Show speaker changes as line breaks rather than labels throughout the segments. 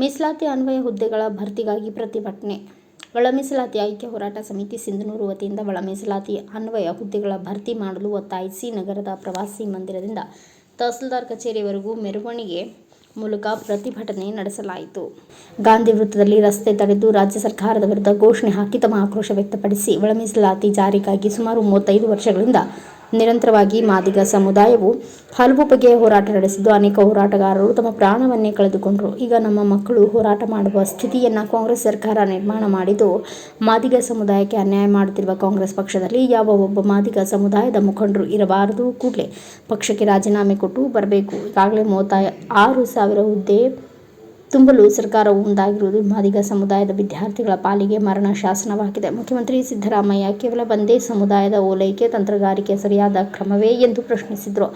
ಮೀಸಲಾತಿ ಅನ್ವಯ ಹುದ್ದೆಗಳ ಭರ್ತಿಗಾಗಿ ಪ್ರತಿಭಟನೆ. ಒಳ ಮೀಸಲಾತಿ ಐಕ್ಯ ಹೋರಾಟ ಸಮಿತಿ ಸಿಂಧನೂರು ವತಿಯಿಂದ ಒಳ ಮೀಸಲಾತಿ ಅನ್ವಯ ಹುದ್ದೆಗಳ ಭರ್ತಿ ಮಾಡಲು ಒತ್ತಾಯಿಸಿ ನಗರದ ಪ್ರವಾಸಿ ಮಂದಿರದಿಂದ ತಹಸೀಲ್ದಾರ್ ಕಚೇರಿವರೆಗೂ ಮೆರವಣಿಗೆ ಮೂಲಕ ಪ್ರತಿಭಟನೆ ನಡೆಸಲಾಯಿತು. ಗಾಂಧಿ ವೃತ್ತದಲ್ಲಿ ರಸ್ತೆ ತಡೆದು ರಾಜ್ಯ ಸರ್ಕಾರದ ವಿರುದ್ಧ ಘೋಷಣೆ ಹಾಕಿ ತಮ್ಮ ಆಕ್ರೋಶ ವ್ಯಕ್ತಪಡಿಸಿ, ಒಳ ಮೀಸಲಾತಿ ಜಾರಿಗಾಗಿ ಸುಮಾರು 35 ವರ್ಷಗಳಿಂದ ನಿರಂತರವಾಗಿ ಮಾದಿಗ ಸಮುದಾಯವು ಹಲವು ಬಗೆಯ ಹೋರಾಟ ನಡೆಸಿದ್ದು, ಅನೇಕ ಹೋರಾಟಗಾರರು ತಮ್ಮ ಪ್ರಾಣವನ್ನೇ ಕಳೆದುಕೊಂಡರು. ಈಗ ನಮ್ಮ ಮಕ್ಕಳು ಹೋರಾಟ ಮಾಡುವ ಸ್ಥಿತಿಯನ್ನು ಕಾಂಗ್ರೆಸ್ ಸರ್ಕಾರ ನಿರ್ಮಾಣ ಮಾಡಿದ್ದು, ಮಾದಿಗ ಸಮುದಾಯಕ್ಕೆ ಅನ್ಯಾಯ ಮಾಡುತ್ತಿರುವ ಕಾಂಗ್ರೆಸ್ ಪಕ್ಷದಲ್ಲಿ ಯಾವ ಒಬ್ಬ ಮಾದಿಗ ಸಮುದಾಯದ ಮುಖಂಡರು ಇರಬಾರದು. ಕೂಡಲೇ ಪಕ್ಷಕ್ಕೆ ರಾಜೀನಾಮೆ ಕೊಟ್ಟು ಬರಬೇಕು. ಈಗಾಗಲೇ 36,000 ಹುದ್ದೆ ತುಂಬಲು ಸರ್ಕಾರವು ಮುಂದಾಗಿರುವುದು ಮಾದಿಗ ಸಮುದಾಯದ ವಿದ್ಯಾರ್ಥಿಗಳ ಪಾಲಿಗೆ ಮರಣ ಶಾಸನವಾಗಿದೆ. ಮುಖ್ಯಮಂತ್ರಿ ಸಿದ್ದರಾಮಯ್ಯ ಕೇವಲ ಒಂದೇ ಸಮುದಾಯದ ಓಲೈಕೆ ತಂತ್ರಗಾರಿಕೆ ಸರಿಯಾದ ಕ್ರಮವೇ ಎಂದು ಪ್ರಶ್ನಿಸಿದರು.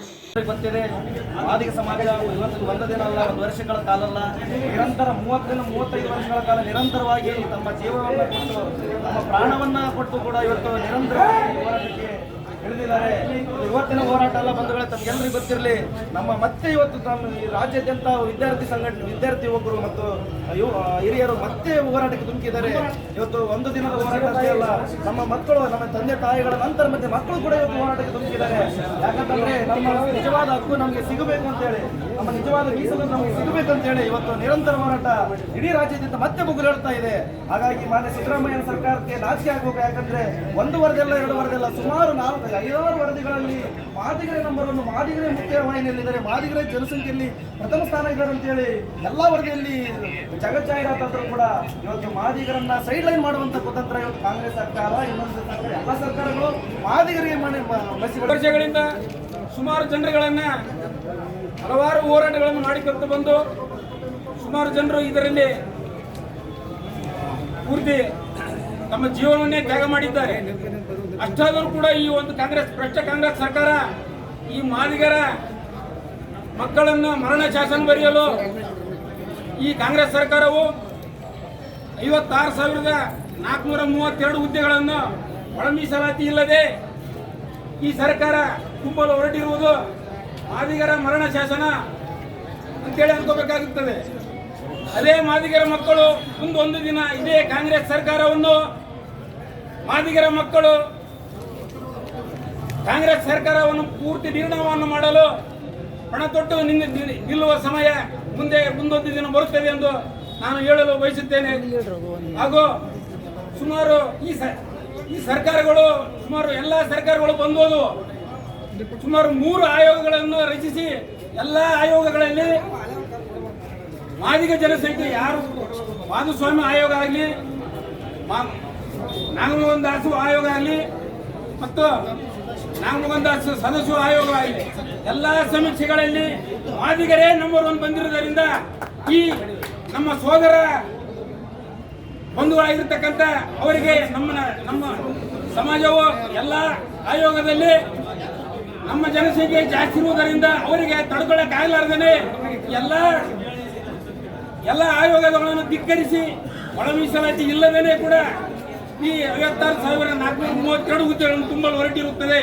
ಮಾದಿಗ ಸಮಾಜ ಇವತ್ತು ಒಂದು ದಿನ ಅಲ್ಲ, ಒಂದು ವರ್ಷಗಳ ಕಾಲ ಅಲ್ಲ, ನಿರಂತರ 30-35 ವರ್ಷಗಳ ಕಾಲ ನಿರಂತರವಾಗಿ ತಮ್ಮ ಜೀವವನ್ನು ಕೊಟ್ಟು ತಮ್ಮ ಪ್ರಾಣವನ್ನ ಕೊಟ್ಟು ಕೂಡ ಇವತ್ತು ನಿರಂತರವಾಗಿ ಹೋರಾಟಕ್ಕೆ ಇಳಿದಿದ್ದಾರೆ. ಇವತ್ತಿನ ಹೋರಾಟ ಎಲ್ಲ ಬಂಧುಗಳೇ, ತಮಗೆಲ್ಲರಿಗೂ ಗೊತ್ತಿರಲಿ, ನಮ್ಮ ಮತ್ತೆ ಇವತ್ತು ನಮ್ಮ ಈ ರಾಜ್ಯಾದ್ಯಂತ ವಿದ್ಯಾರ್ಥಿ ಯುವಕರು ಮತ್ತು ಹಿರಿಯರು ಮತ್ತೆ ಹೋರಾಟಕ್ಕೆ ಧುಮುಕಿದ್ದಾರೆ. ಇವತ್ತು ಒಂದು ದಿನದ ಹೋರಾಟ ಅಷ್ಟೇ ಅಲ್ಲ, ನಮ್ಮ ಮಕ್ಕಳು, ನಮ್ಮ ತಂದೆ ತಾಯಿಗಳ ನಂತರ ಮತ್ತೆ ಮಕ್ಕಳು ಕೂಡ ಇವತ್ತು ಹೋರಾಟಕ್ಕೆ ಧುಮುಕಿದ್ದಾರೆ. ಯಾಕಂತಂದ್ರೆ ನಮ್ಮ ನಿಜವಾದ ಹಕ್ಕು ನಮಗೆ ಸಿಗಬೇಕು ಅಂತೇಳಿ, ನಮ್ಮ ನಿಜವಾದ ಮೀಸಲು ನಮಗೆ ಸಿಗಬೇಕು ಅಂತೇಳಿ ಇವತ್ತು ನಿರಂತರ ಹೋರಾಟ ಇಡೀ ರಾಜ್ಯಾದ್ಯಂತ ಮತ್ತೆ ಮುಗಿಲೇಳ್ತಾ ಇದೆ. ಹಾಗಾಗಿ ಮಾನ್ಯ ಸಿದ್ದರಾಮಯ್ಯ ಸರ್ಕಾರಕ್ಕೆ ನಾಚಿಕೆ ಆಗಬೇಕು. ಯಾಕಂದ್ರೆ ಒಂದು ವರದಿಯಲ್ಲ, 2 ವರದಿಯಲ್ಲ, ಸುಮಾರು 4-5 ವರದಿಗಳಲ್ಲಿ ಮಾದಿಗರೇ ನಂಬರ್ 1, ಮಾದಿಗರೇ ಮುಖ್ಯ ವಾಹಿನಿಯಲ್ಲಿದ್ದಾರೆ, ಮಾದಿಗರೇ ಜನಸಂಖ್ಯೆಯಲ್ಲಿ ಪ್ರಥಮ ಸ್ಥಾನ ಇದ್ದಾರೆ ಅಂತೇಳಿ ಎಲ್ಲ ವರದಿಯಲ್ಲಿ ಜಗಜ್ಜಾಹೀರಾತಾದರೂ ಕೂಡ ಇವತ್ತು ಮಾದಿಗರನ್ನ ಸೈಡ್ ಲೈನ್ ಮಾಡುವಂತ ಕುತಂತ್ರ ಇವತ್ತು ಕಾಂಗ್ರೆಸ್ ಸರ್ಕಾರ, ಇನ್ನೊಂದು ಸರ್ಕಾರ, ಎಲ್ಲ ಸರ್ಕಾರಗಳು ಮಾದಿಗರಿಗೆ
ವರ್ಷಗಳಿಂದ ಸುಮಾರು ಜನರುಗಳನ್ನ ಹಲವಾರು ಹೋರಾಟಗಳನ್ನು ಮಾಡಿಕೊಂಡು ಬಂದು ಸುಮಾರು ಜನರು ಇದರಲ್ಲಿ ಪೂರ್ತಿ ತಮ್ಮ ಜೀವನವನ್ನೇ ತ್ಯಾಗ ಮಾಡಿದ್ದಾರೆ. ಅಷ್ಟಾದರೂ ಕೂಡ ಈ ಒಂದು ಭ್ರಷ್ಟ ಕಾಂಗ್ರೆಸ್ ಸರ್ಕಾರ ಈ ಮಾದಿಗರ ಮಕ್ಕಳನ್ನು ಮರಣ ಶಾಸನ ಬರೆಯಲು ಈ ಕಾಂಗ್ರೆಸ್ ಸರ್ಕಾರವು 56,432 ಹುದ್ದೆಗಳನ್ನು ಒಳ ಮೀಸಲಾತಿ ಇಲ್ಲದೆ ಈ ಸರ್ಕಾರ ತುಂಬಲು ಹೊರಟಿರುವುದು ಮಾದಿಗರ ಮರಣ ಶಾಸನ ಅಂತೇಳಿ ಅನ್ಕೋಬೇಕಾಗುತ್ತದೆ. ಅದೇ ಮಾದಿಗರ ಮಕ್ಕಳು ಮುಂದೊಂದು ದಿನ ಇದೇ ಕಾಂಗ್ರೆಸ್ ಸರ್ಕಾರವನ್ನು ಮಾದಿಗರ ಮಕ್ಕಳು ಕಾಂಗ್ರೆಸ್ ಸರ್ಕಾರವನ್ನು ಪೂರ್ತಿ ನಿರ್ಣಯವನ್ನು ಮಾಡಲು ಪಣ ತೊಟ್ಟು ನಿಲ್ಲುವ ಸಮಯ ಮುಂದೊಂದು ದಿನ ಬರುತ್ತದೆ ಎಂದು ನಾನು ಹೇಳಲು ಬಯಸುತ್ತೇನೆ. ಹಾಗೂ ಸುಮಾರು ಈ ಸರ್ಕಾರಗಳು ಎಲ್ಲ ಸರ್ಕಾರಗಳು ಬಂದೋದು ಸುಮಾರು 3 ಆಯೋಗಗಳನ್ನು ರಚಿಸಿ ಎಲ್ಲ ಆಯೋಗಗಳಲ್ಲಿ ಮಾದಿಗ ಜನಸಂಖ್ಯೆ ಯಾರು ಮಾಧುಸ್ವಾಮಿ ಆಯೋಗ ಆಗಲಿ, ನಾಗಮೋಹನ್ ದಾಸು ಆಯೋಗ ಆಗಲಿ ಮತ್ತು ನಾಗಮೋಹನ್ ದಾಸ್ ಸದಸ್ಯ ಆಯೋಗ ಆಗಲಿ, ಎಲ್ಲ ಸಮೀಕ್ಷೆಗಳಲ್ಲಿ ಮಾದಿಗರೇ ನಂಬರ್ 1 ಬಂದಿರುವುದರಿಂದ ಈ ನಮ್ಮ ಸೋದರ ಬಂಧುಗಳಾಗಿರ್ತಕ್ಕಂಥ ಅವರಿಗೆ ನಮ್ಮ ಸಮಾಜವು ಎಲ್ಲ ಆಯೋಗದಲ್ಲಿ ನಮ್ಮ ಜನಸಂಖ್ಯೆ ಜಾಸ್ತಿ ಇರುವುದರಿಂದ ಅವರಿಗೆ ತಡೆಕೊಳ್ಳಕ್ಕಾಗಲಾರ್ದೇ ಎಲ್ಲ ಆಯೋಗಗಳನ್ನು ಧಿಕ್ಕರಿಸಿ ಒಳ ಮೀಸಲಾತಿ ಇಲ್ಲದೇ ಕೂಡ ಈ 56,432 ಹುದ್ದೆಗಳನ್ನು ತುಂಬಲು ಹೊರಟಿರುತ್ತದೆ.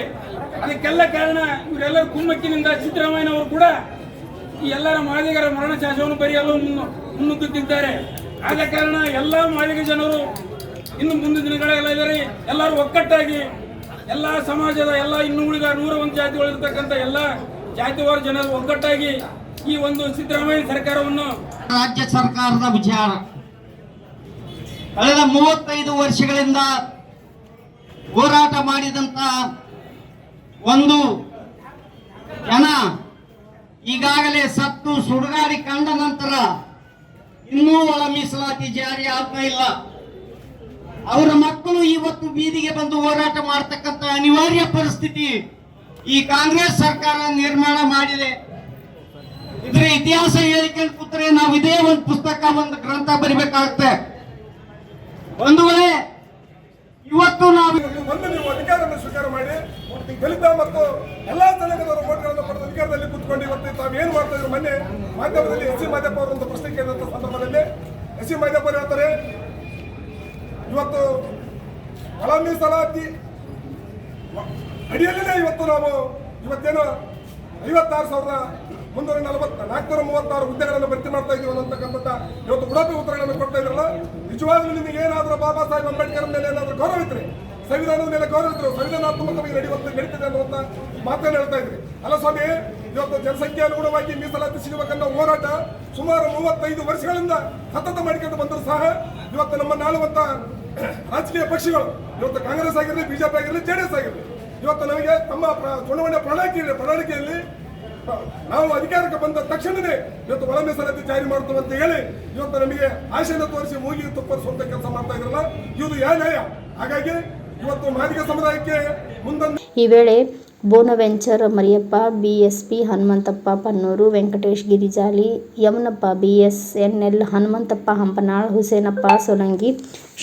ಅದಕ್ಕೆಲ್ಲ ಕಾರಣ ಇವರೆಲ್ಲರ ಕುಮ್ಮಕ್ಕಿನಿಂದ ಸಿದ್ದರಾಮಯ್ಯನವರು ಕೂಡ ಈ ಎಲ್ಲರ ಮಾದಿಗರ ಮರಣ ಶಾಸನವನ್ನು ಬರೆಯಲು ಮುನ್ನುಗ್ಗುತ್ತಿದ್ದಾರೆ. ಆದ ಕಾರಣ ಎಲ್ಲ ಮಾದಿಗ ಜನರು ಇನ್ನು ಮುಂದಿನ ದಿನಗಳಲ್ಲಿ ಎಲ್ಲರೂ ಒಕ್ಕಟ್ಟಾಗಿ ಎಲ್ಲ ಸಮಾಜದ ಇನ್ನೂ ಉಳಿದ 101 ಜಾತಿಗಳಿರ್ತಕ್ಕಂಥ ಎಲ್ಲ ಜಾತಿವಾರ ಜನರು ಒಗ್ಗಟ್ಟಾಗಿ ಈ ಒಂದು ಸಿದ್ದರಾಮಯ್ಯ ಸರ್ಕಾರವನ್ನು
ರಾಜ್ಯ ಸರ್ಕಾರದ ವಿಚಾರ ಕಳೆದ 35 ವರ್ಷಗಳಿಂದ ಹೋರಾಟ ಮಾಡಿದಂತ ಒಂದು ಜನ ಈಗಾಗಲೇ ಸತ್ತು ಸುಡುಗಾಡಿ ಕಂಡ ನಂತರ ಇನ್ನೂ ಒಳ ಮೀಸಲಾತಿ ಜಾರಿ ಆಗ್ತಾ ಇಲ್ಲ. ಅವರ ಮಕ್ಕಳು ಇವತ್ತು ಬೀದಿಗೆ ಬಂದು ಹೋರಾಟ ಮಾಡತಕ್ಕಂತ ಅನಿವಾರ್ಯ ಪರಿಸ್ಥಿತಿ ಈ ಕಾಂಗ್ರೆಸ್ ಸರ್ಕಾರ ನಿರ್ಮಾಣ ಮಾಡಿದೆ. ಇದರ ಇತಿಹಾಸ ಹೇಳಿಕೊಂಡು ಕೂತ್ರೆ ನಾವು ಇದೇ ಒಂದು ಪುಸ್ತಕ, ಒಂದು ಗ್ರಂಥ ಬರಿಬೇಕಾಗುತ್ತೆ. ಒಂದು ವೇಳೆ ಇವತ್ತು ನಾವು
ನೀವು ಅಧಿಕಾರವನ್ನು ಸ್ವೀಕಾರ ಮಾಡಿ ದಲಿತ ಮತ್ತು ಎಲ್ಲಾ ಜನಾಂಗದವರ ಓಟ್ಗಳನ್ನು ಪಡೆದ ಅಧಿಕಾರದಲ್ಲಿ ಕೂತ್ಕೊಂಡು ಇವತ್ತು ತಾವು ಏನ್ ಮಾಡ್ತಾ ಇದ್ರು. ಮೊನ್ನೆ ಮಾಧ್ಯಮದಲ್ಲಿ ಎಸ್ ಸಿ ಮಾದೇಪ್ಪ ಅವರೊಂದು ಪ್ರಶ್ನೆ ಕೇಳಿದಂತ ಸಂದರ್ಭದಲ್ಲಿ ಎಸ್ ಸಿ ಮಾದೇಪ್ಪ ಅವರು ಹೇಳ್ತಾರೆ, ಇವತ್ತು ಒಳ ಮೀಸಲಾತಿ ಅಡಿಯಲ್ಲೇ ಇವತ್ತು ನಾವು ಇವತ್ತೇನು 56,000 436 ಹುದ್ದೆಗಳನ್ನು ಭರ್ತಿ ಮಾಡ್ತಾ ಇದೀವಿ ಅನ್ನತಕ್ಕಂಥ ಇವತ್ತು ಉಡುಪಿ ಉತ್ತರಗಳನ್ನು ಕೊಡ್ತಾ ಇದ್ರಲ್ಲ, ನಿಜವಾಗ್ಲೂ ನಿಮಗೆ ಏನಾದರೂ ಬಾಬಾ ಸಾಹೇಬ್ ಅಂಬೇಡ್ಕರ್ ಮೇಲೆ ಏನಾದರೂ ಗೌರವ ಇತ್ತು, ಸಂವಿಧಾನದ ಮೇಲೆ ಗೌರವ ಇದ್ರು, ಸಂವಿಧಾನಾತ್ಮಕವಾಗಿ ನಡೀತಿದೆ ಅನ್ನುವಂಥ ಮಾತನ್ನು ಹೇಳ್ತಾ ಇದ್ರಿ. ಅಲ್ಲ ಸ್ವಾಮಿ, ಇವತ್ತು ಜನಸಂಖ್ಯೆ ಅನುಗುಣವಾಗಿ ಮೀಸಲಾತಿ ಸಿಗಬೇಕನ್ನೋ ಹೋರಾಟ ಸುಮಾರು 35 ವರ್ಷಗಳಿಂದ ಸತತ ಮಾಡಿಕೊಂಡು ಬಂದರೂ ಸಹ ಇವತ್ತು ನಮ್ಮ ನಾಳುವಂತ ರಾಜಕೀಯ ಪಕ್ಷಗಳು, ಇವತ್ತು ಕಾಂಗ್ರೆಸ್ ಆಗಿರಲಿ, ಬಿಜೆಪಿ ಆಗಿರಲಿ, ಜೆಡಿಎಸ್ ಆಗಿರಲಿ, ಇವತ್ತು ನಮಗೆ ತಮ್ಮ ಚುನಾವಣೆ ಪ್ರಣಾಳಿಕೆಯಲ್ಲಿ ನಾವು ಅಧಿಕಾರಕ್ಕೆ ಬಂದ ತಕ್ಷಣವೇ ಇವತ್ತು ಒಳ ಮೀಸಲಾತಿ ಜಾರಿ ಮಾಡ್ತೇವೆ ಅಂತ ಹೇಳಿ ಇವತ್ತು ನಮಗೆ ಆಶೆಯನ್ನು ತೋರಿಸಿ ಮೂಗಿಗೆ ತುಪ್ಪರಿಸುವಂತ ಕೆಲಸ ಮಾಡ್ತಾ ಇದ್ರಲ್ಲ, ಇದು ಯಾ ನ್ಯಾಯ? ಹಾಗಾಗಿ ಇವತ್ತು ಮಾದಿಗ ಸಮುದಾಯಕ್ಕೆ ಮುಂದೊಂದು
ಈ ವೇಳೆ ಬೋನವೆಂಚರ್ ಮರಿಯಪ್ಪ, ಬಿಎಸ್ಪಿ ಹನುಮಂತಪ್ಪ ಪನ್ನೂರು, ವೆಂಕಟೇಶ್ ಗಿರಿಜಾಲಿ, ಯಮನಪ್ಪ, ಬಿಎಸ್ಎನ್ಎಲ್ ಹನುಮಂತಪ್ಪ ಹಂಪನಾಳ್, ಹುಸೇನಪ್ಪ ಸೋಲಂಗಿ,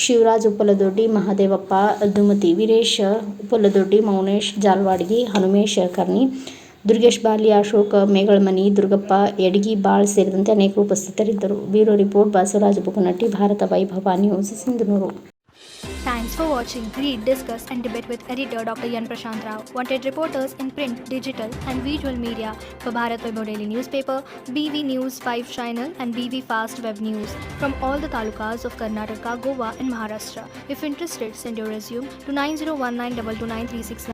ಶಿವರಾಜ್ ಉಪ್ಪಲದೊಡ್ಡಿ, ಮಹದೇವಪ್ಪ ದುಮತಿ, ವೀರೇಶ್ ಉಪ್ಪಲದೊಡ್ಡಿ, ಮೌನೇಶ್ ಜಾಲ್ವಾಡ್ಗಿ, ಹನುಮೇಶ್ ಕರ್ನಿ, ದುರ್ಗೇಶ್ ಬಾಲಿ, ಅಶೋಕ್ ಮೇಗಳಮನಿ, ದುರ್ಗಪ್ಪ ಯಡಗಿ ಬಾಳ್ ಸೇರಿದಂತೆ ಅನೇಕರು ಉಪಸ್ಥಿತರಿದ್ದರು. ಬ್ಯೂರೋ ರಿಪೋರ್ಟ್ ಬಸವರಾಜ ಬುಕನಟ್ಟಿ, ಭಾರತ ವೈಭವ news, Sindhanur.
Thanks for watching. Read, discuss and debate with editor Dr. Yan Prashant Rao. Wanted reporters in print, digital and visual media for Bharat Vaibhav Daily Newspaper, BV News 5 Channel and BV Fast Web News from all the talukas of Karnataka, Goa and Maharashtra. If interested, send your resume to 9019229369.